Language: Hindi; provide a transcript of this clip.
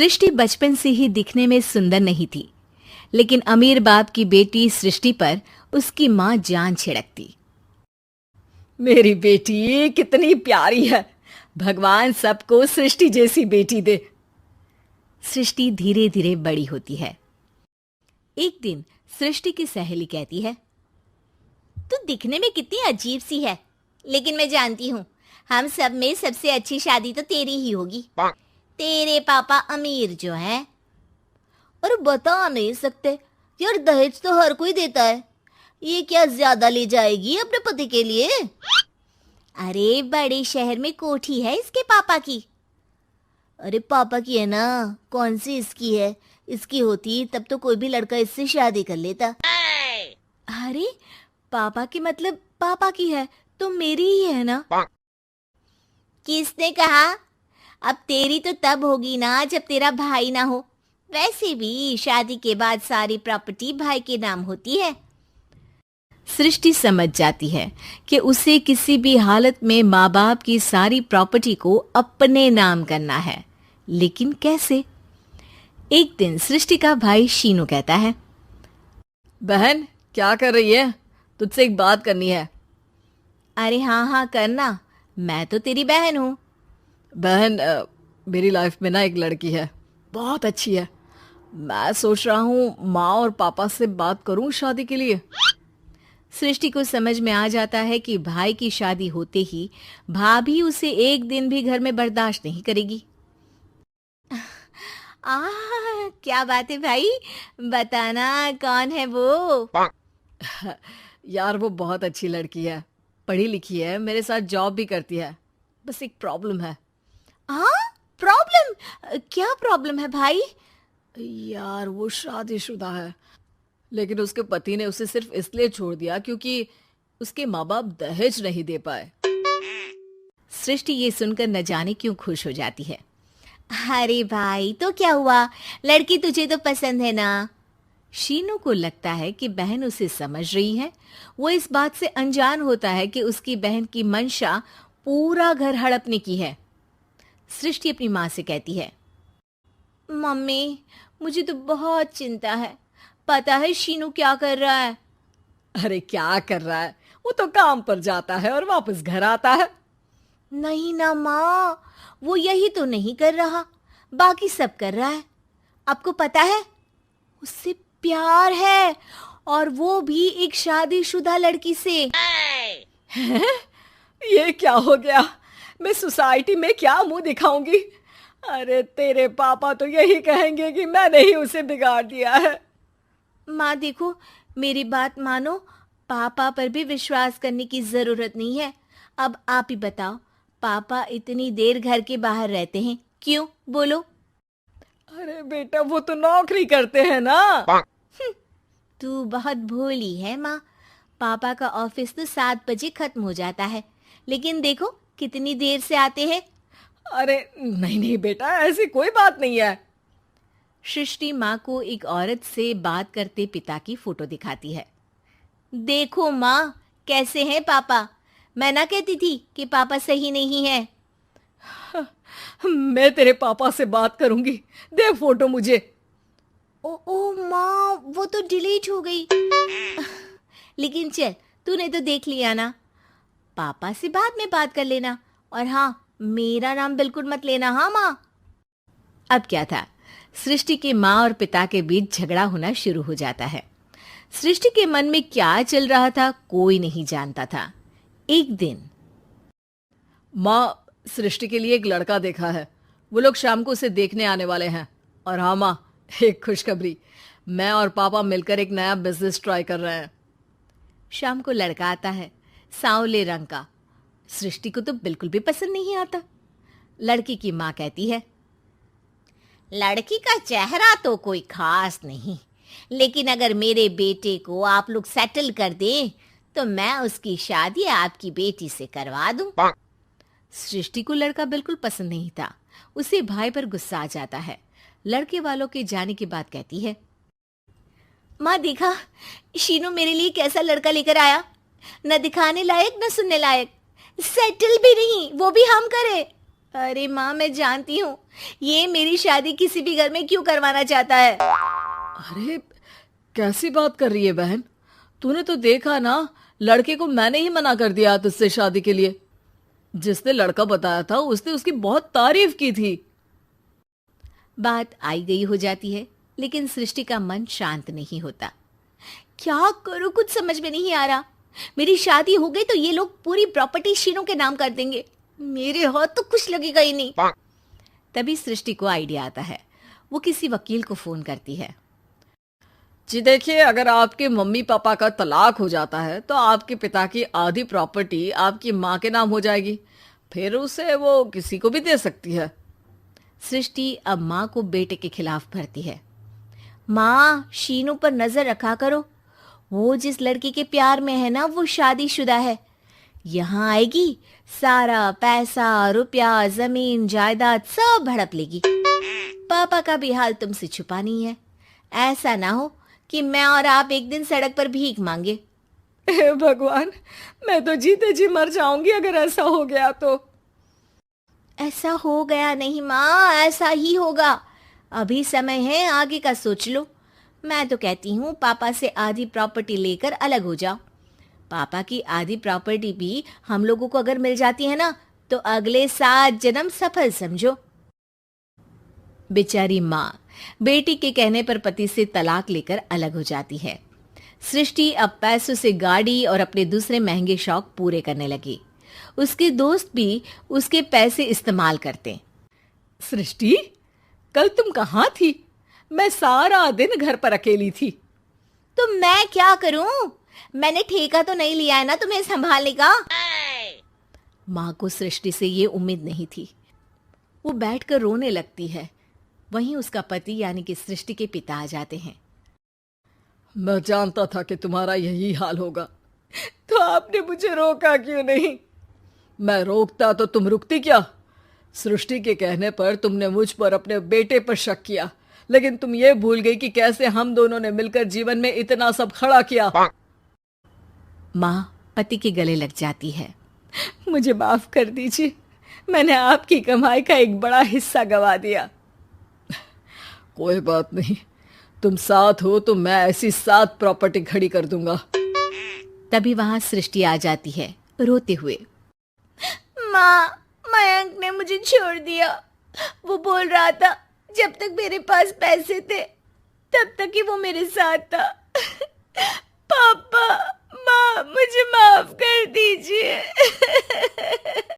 सृष्टि बचपन से ही दिखने में सुंदर नहीं थी, लेकिन अमीर बाप की बेटी सृष्टि पर उसकी माँ जान छिड़कती। मेरी बेटी कितनी प्यारी है, भगवान सबको सृष्टि जैसी बेटी दे। सृष्टि धीरे धीरे बड़ी होती है। एक दिन सृष्टि की सहेली कहती है, तू दिखने में कितनी अजीब सी है, लेकिन मैं जानती हूँ हम सब में सबसे अच्छी शादी तो तेरी ही होगी। तेरे पापा अमीर जो है। और बता नहीं सकते यार, दहेज तो हर कोई देता है, ये क्या ज्यादा ले जाएगी अपने पति के लिए? अरे बड़े शहर में कोठी है इसके पापा की। अरे पापा की है ना, कौन सी इसकी है? इसकी होती तब तो कोई भी लड़का इससे शादी कर लेता। अरे पापा की मतलब पापा की है तो मेरी ही है ना? किसने कहा? अब तेरी तो तब होगी ना जब तेरा भाई ना हो। वैसे भी शादी के बाद सारी प्रॉपर्टी भाई के नाम होती है। सृष्टि समझ जाती है कि उसे किसी भी हालत में माँ बाप की सारी प्रॉपर्टी को अपने नाम करना है, लेकिन कैसे? एक दिन सृष्टि का भाई शीनू कहता है, बहन क्या कर रही है? तुझसे एक बात करनी है। अरे हाँ हाँ करना, मैं तो तेरी बहन हूँ। बहन मेरी लाइफ में ना एक लड़की है, बहुत अच्छी है। मैं सोच रहा हूँ माँ और पापा से बात करूँ शादी के लिए। सृष्टि को समझ में आ जाता है कि भाई की शादी होते ही भाभी उसे एक दिन भी घर में बर्दाश्त नहीं करेगी। क्या बात है भाई, बताना कौन है वो? यार वो बहुत अच्छी लड़की है, पढ़ी लिखी है, मेरे साथ जॉब भी करती है। बस एक प्रॉब्लम है। हाँ प्रॉब्लम? क्या प्रॉब्लम है भाई? यार वो शादीशुदा है, लेकिन उसके पति ने उसे सिर्फ इसलिए छोड़ दिया क्योंकि उसके माँ बाप दहेज नहीं दे पाए। सृष्टि ये सुनकर न जाने क्यों खुश हो जाती है। अरे भाई तो क्या हुआ, लड़की तुझे तो पसंद है ना? शीनू को लगता है कि बहन उसे समझ रही है। वो इस बात से अनजान होता है कि उसकी बहन की मंशा पूरा घर हड़पने की है। सृष्टि अपनी माँ से कहती है, मम्मी मुझे तो बहुत चिंता है, पता है शीनू क्या कर रहा है? अरे क्या कर रहा है, वो तो काम पर जाता है और वापस घर आता है। नहीं ना माँ, वो यही तो नहीं कर रहा, बाकी सब कर रहा है। आपको पता है उससे प्यार है, और वो भी एक शादीशुदा लड़की से। हैं? ये क्या हो गया? मैं सोसाइटी में क्या मुंह दिखाऊंगी? अरे तेरे पापा तो यही कहेंगे कि मैंने ही उसे बिगाड़ दिया है। माँ देखो, मेरी बात मानो, पापा पर भी विश्वास करने की जरूरत नहीं है। अब आप ही बताओ, पापा इतनी देर घर के बाहर रहते हैं क्यों? बोलो। अरे बेटा वो तो नौकरी करते हैं ना। तू बहुत भोली है माँ। पापा का ऑफिस तो 7 बजे खत्म हो जाता है, लेकिन देखो कितनी देर से आते हैं। अरे नहीं नहीं बेटा, ऐसी कोई बात नहीं है। सृष्टि माँ को एक औरत से बात करते पिता की फोटो दिखाती है। देखो माँ कैसे हैं पापा, मैं ना कहती थी कि पापा सही नहीं है। मैं तेरे पापा से बात करूंगी, दे फोटो मुझे। ओ माँ, वो तो डिलीट हो गई। लेकिन चल, तूने तो देख लिया ना, पापा से बाद में बात कर लेना। और हाँ, मेरा नाम बिल्कुल मत लेना। हाँ माँ। अब क्या था, सृष्टि के माँ और पिता के बीच झगड़ा होना शुरू हो जाता है। सृष्टि के मन में क्या चल रहा था कोई नहीं जानता था। एक दिन, माँ सृष्टि के लिए एक लड़का देखा है, वो लोग शाम को उसे देखने आने वाले हैं। और हाँ माँ, एक खुशखबरी, मैं और पापा मिलकर एक नया बिजनेस ट्राई कर रहे हैं। शाम को लड़का आता है, सांवले रंग का। सृष्टि को तो बिल्कुल भी पसंद नहीं आता। लड़की की माँ कहती है, लड़की का चेहरा तो कोई खास नहीं, लेकिन अगर मेरे बेटे को आप लोग सेटल कर दें तो मैं उसकी शादी आपकी बेटी से करवा दूं। सृष्टि को लड़का बिल्कुल पसंद नहीं था। उसे भाई पर गुस्सा आ जाता है। लड़के वालों के जाने के बाद कहती है, माँ देखा शीनू मेरे लिए कैसा लड़का लेकर आया, न दिखाने लायक न सुनने लायक, सेटल भी नहीं, वो भी हम करे। अरे माँ, मैं जानती हूँ ये मेरी शादी किसी भी घर में क्यों करवाना चाहता है। अरे कैसी बात कर रही है बहन? तूने तो देखा ना, लड़के को मैंने ही मना कर दिया तुझसे शादी के लिए। जिसने लड़का बताया था उसने उसकी बहुत तारीफ की थी। बात आई गई हो जाती है, लेकिन सृष्टि का मन शांत नहीं होता। क्या करूं, कुछ समझ में नहीं आ रहा। मेरी शादी हो गई तो ये लोग पूरी प्रॉपर्टी शीनू के नाम कर देंगे, मेरे हाथ तो कुछ लगेगा ही नहीं। तभी सृष्टि को आइडिया आता है। वो किसी वकील को फोन करती है। जी देखिए, अगर आपके मम्मी पापा का तलाक हो जाता है तो आपके पिता की आधी प्रॉपर्टी आपकी माँ के नाम हो जाएगी, फिर उसे वो किसी को भी दे सकती है। सृष्टि अब माँ को बेटे के खिलाफ भरती है। माँ, शीनू पर नजर रखा करो। वो जिस लड़की के प्यार में है ना, वो शादीशुदा है। यहाँ आएगी, सारा पैसा, रुपया, जमीन, जायदाद सब हड़प लेगी। पापा का भी हाल तुमसे छुपा नहीं है। ऐसा ना हो कि मैं और आप एक दिन सड़क पर भीख मांगे। हे भगवान, मैं तो जीते जी मर जाऊंगी अगर ऐसा हो गया तो। ऐसा हो गया नहीं माँ, ऐसा ही होगा। अभी समय है, आगे का सोच लो। मैं तो कहती हूँ पापा से आधी प्रॉपर्टी लेकर अलग हो जाओ। पापा की आधी प्रॉपर्टी भी हम लोगों को अगर मिल जाती है ना, तो अगले 7 जन्म सफल समझो। बेचारी माँ बेटी के कहने पर पति से तलाक लेकर अलग हो जाती है। सृष्टि अब पैसों से गाड़ी और अपने दूसरे महंगे शौक पूरे करने लगी। उसके दोस्त भी उसके पैसे इस्तेमाल करते। सृष्टि, कल तुम कहाँ थी? मैं सारा दिन घर पर अकेली थी। तो मैं क्या करूं? मैंने ठेका तो नहीं लिया है ना तुम्हें संभालने का। माँ को सृष्टि से ये उम्मीद नहीं थी। वो बैठकर रोने लगती है। वहीं उसका पति यानी कि सृष्टि के पिता आ जाते हैं। मैं जानता था कि तुम्हारा यही हाल होगा, तो आपने मुझे रोका क्यों नहीं? मैं रोकता तो तुम रुकती क्या? सृष्टि के कहने पर तुमने मुझ पर, अपने बेटे पर शक किया, लेकिन तुम ये भूल गई कि कैसे हम दोनों ने मिलकर जीवन में इतना सब खड़ा किया। माँ पति के गले लग जाती है। मुझे माफ कर दीजिए, मैंने आपकी कमाई का एक बड़ा हिस्सा गवा दिया। कोई बात नहीं, तुम साथ हो तो मैं ऐसी 7 प्रॉपर्टी खड़ी कर दूंगा। तभी वहां सृष्टि आ जाती है रोते हुए। माँ, मयंक ने मुझे छोड़ दिया। वो बोल रहा था जब तक मेरे पास पैसे थे तब तक ही वो मेरे साथ था। पापा, माँ, मुझे माफ कर दीजिए।